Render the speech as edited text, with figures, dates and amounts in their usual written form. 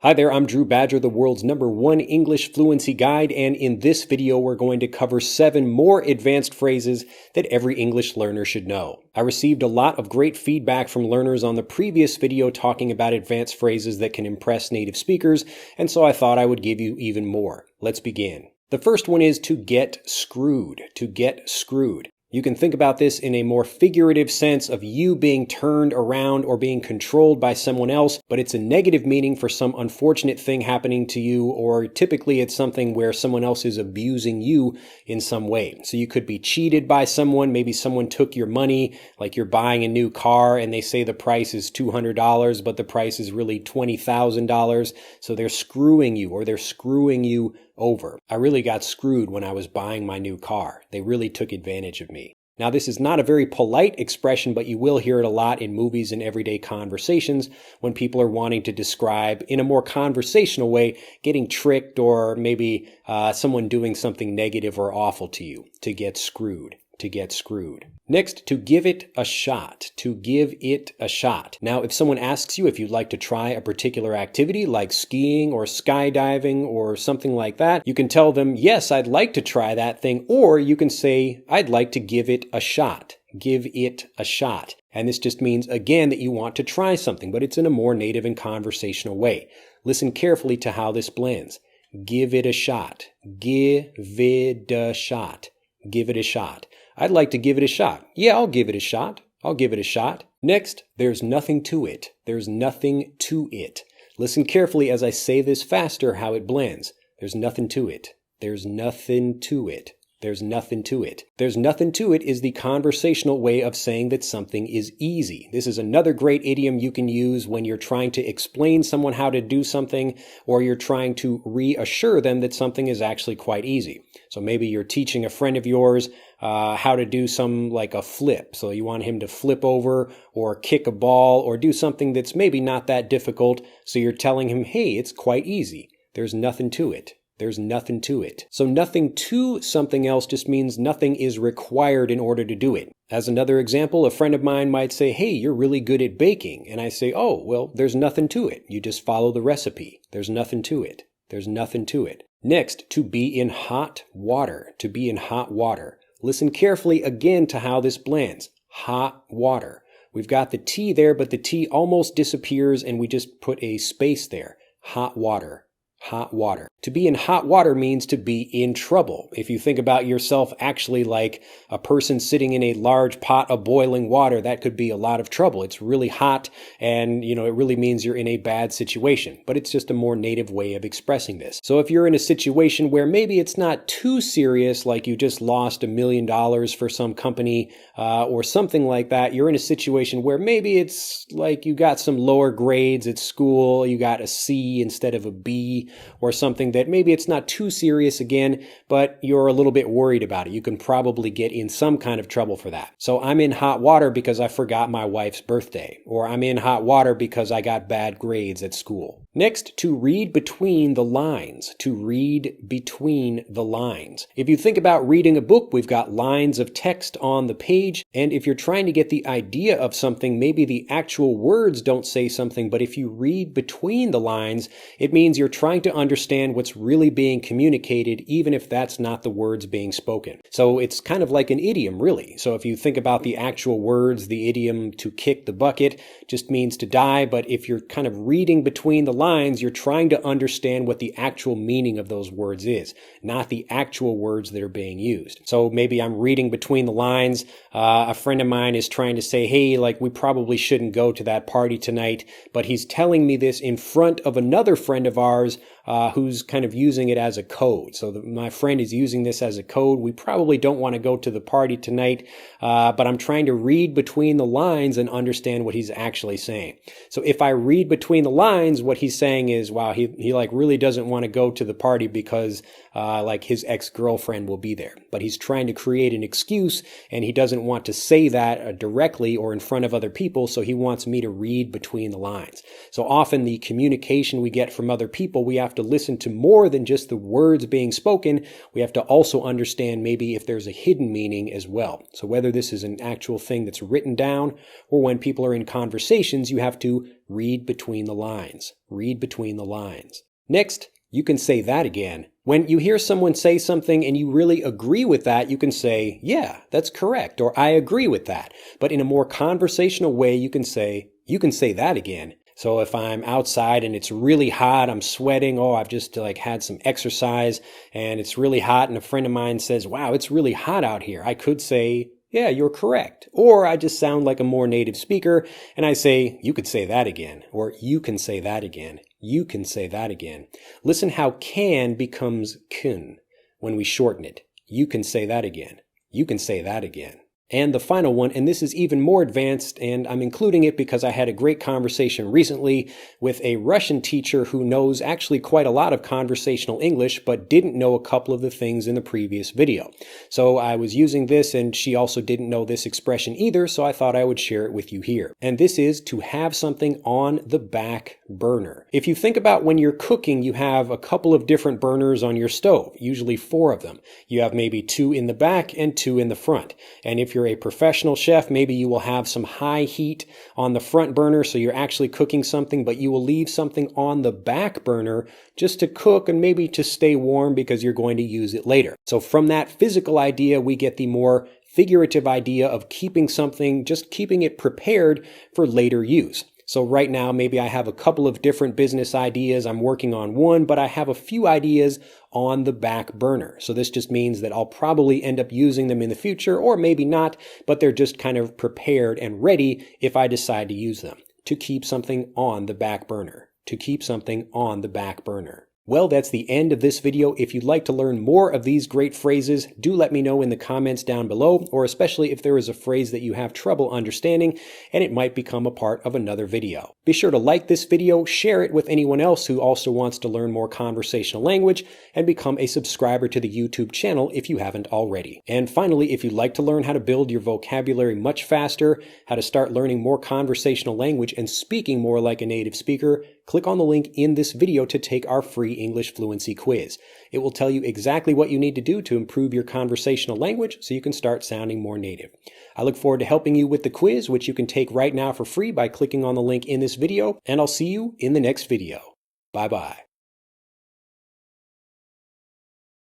Hi there, I'm Drew Badger, the world's #1 English fluency guide, and in this video we're going to cover 7 more advanced phrases that every English learner should know. I received a lot of great feedback from learners on the previous video talking about advanced phrases that can impress native speakers, and so I thought I would give you even more. Let's begin. The first one is to get screwed. To get screwed. You can think about this in a more figurative sense of you being turned around or being controlled by someone else, but it's a negative meaning for some unfortunate thing happening to you, or typically it's something where someone else is abusing you in some way. So you could be cheated by someone, maybe someone took your money, like you're buying a new car and they say the price is $200, but the price is really $20,000. So they're screwing you, or they're screwing you over. I really got screwed when I was buying my new car. They really took advantage of me. Now, this is not a very polite expression, but you will hear it a lot in movies and everyday conversations when people are wanting to describe, in a more conversational way, getting tricked or maybe someone doing something negative or awful to you. To get screwed. To get screwed. Next, to give it a shot. To give it a shot. Now, if someone asks you if you'd like to try a particular activity like skiing or skydiving or something like that, you can tell them, yes, I'd like to try that thing, or you can say, I'd like to give it a shot. Give it a shot. And this just means, again, that you want to try something, but it's in a more native and conversational way. Listen carefully to how this blends. Give it a shot. Give it a shot. Give it a shot. I'd like to give it a shot. Yeah, I'll give it a shot. I'll give it a shot. Next, there's nothing to it. There's nothing to it. Listen carefully as I say this faster, how it blends. There's nothing to it. There's nothing to it. There's nothing to it. There's nothing to it is the conversational way of saying that something is easy. This is another great idiom you can use when you're trying to explain someone how to do something, or you're trying to reassure them that something is actually quite easy. So maybe you're teaching a friend of yours how to do some like a flip. So you want him to flip over or kick a ball or do something that's maybe not that difficult. So you're telling him, hey, it's quite easy. There's nothing to it. There's nothing to it. So nothing to something else just means nothing is required in order to do it. As another example, a friend of mine might say, hey, you're really good at baking. And I say, oh, well, there's nothing to it. You just follow the recipe. There's nothing to it. There's nothing to it. Next, to be in hot water. To be in hot water. Listen carefully again to how this blends. Hot water. We've got the T there, but the T almost disappears and we just put a space there. Hot water. Hot water. To be in hot water means to be in trouble. If you think about yourself actually like a person sitting in a large pot of boiling water, that could be a lot of trouble. It's really hot and, it really means you're in a bad situation. But it's just a more native way of expressing this. So if you're in a situation where maybe it's not too serious, like you just lost $1 million for some company or something like that, you're in a situation where maybe it's like you got some lower grades at school, you got a C instead of a B, or something that maybe it's not too serious again, but you're a little bit worried about it. You can probably get in some kind of trouble for that. So I'm in hot water because I forgot my wife's birthday, or I'm in hot water because I got bad grades at school. Next, to read between the lines. To read between the lines. If you think about reading a book, we've got lines of text on the page, and if you're trying to get the idea of something, maybe the actual words don't say something, but if you read between the lines, it means you're trying to understand what's really being communicated, even if that's not the words being spoken. So it's kind of like an idiom, really. So if you think about the actual words, the idiom to kick the bucket just means to die, but if you're kind of reading between the lines, you're trying to understand what the actual meaning of those words is, not the actual words that are being used. So maybe I'm reading between the lines. A friend of mine is trying to say, hey, like we probably shouldn't go to that party tonight, but he's telling me this in front of another friend of ours who's kind of using it as a code. So my friend is using this as a code. We probably don't want to go to the party tonight, but I'm trying to read between the lines and understand what he's actually saying. So if I read between the lines, what he's saying is, wow, he like really doesn't want to go to the party because like his ex-girlfriend will be there. But he's trying to create an excuse and he doesn't want to say that directly or in front of other people. So he wants me to read between the lines. So often the communication we get from other people, we we have to listen to more than just the words being spoken. We have to also understand maybe if there's a hidden meaning as well. So whether this is an actual thing that's written down or when people are in conversations, you have to read between the lines. Read between the lines. Next, you can say that again. When you hear someone say something and you really agree with that, you can say, yeah, that's correct, or I agree with that. But in a more conversational way, you can say that again. So if I'm outside and it's really hot, I'm sweating, I've just had some exercise and it's really hot, and a friend of mine says, wow, it's really hot out here. I could say, yeah, you're correct. Or I just sound like a more native speaker and I say, you could say that again, or you can say that again. You can say that again. Listen how can becomes kun when we shorten it. You can say that again. You can say that again. And the final one, and this is even more advanced, and I'm including it because I had a great conversation recently with a Russian teacher who knows actually quite a lot of conversational English, but didn't know a couple of the things in the previous video. So I was using this, and she also didn't know this expression either, so I thought I would share it with you here. And this is to have something on the back burner. If you think about when you're cooking, you have a couple of different burners on your stove, usually 4 of them. You have maybe 2 in the back and 2 in the front. And if you're a professional chef, maybe you will have some high heat on the front burner, so you're actually cooking something, but you will leave something on the back burner just to cook and maybe to stay warm because you're going to use it later. So from that physical idea, we get the more figurative idea of keeping something, just keeping it prepared for later use. So right now, maybe I have a couple of different business ideas. I'm working on one, but I have a few ideas on the back burner. So this just means that I'll probably end up using them in the future, or maybe not, but they're just kind of prepared and ready if I decide to use them. To keep something on the back burner. To keep something on the back burner. Well, that's the end of this video. If you'd like to learn more of these great phrases, do let me know in the comments down below, or especially if there is a phrase that you have trouble understanding and it might become a part of another video. Be sure to like this video, share it with anyone else who also wants to learn more conversational language, and become a subscriber to the YouTube channel if you haven't already. And finally, if you'd like to learn how to build your vocabulary much faster, how to start learning more conversational language and speaking more like a native speaker, click on the link in this video to take our free English fluency quiz. It will tell you exactly what you need to do to improve your conversational language so you can start sounding more native. I look forward to helping you with the quiz, which you can take right now for free by clicking on the link in this video, and I'll see you in the next video. Bye-bye.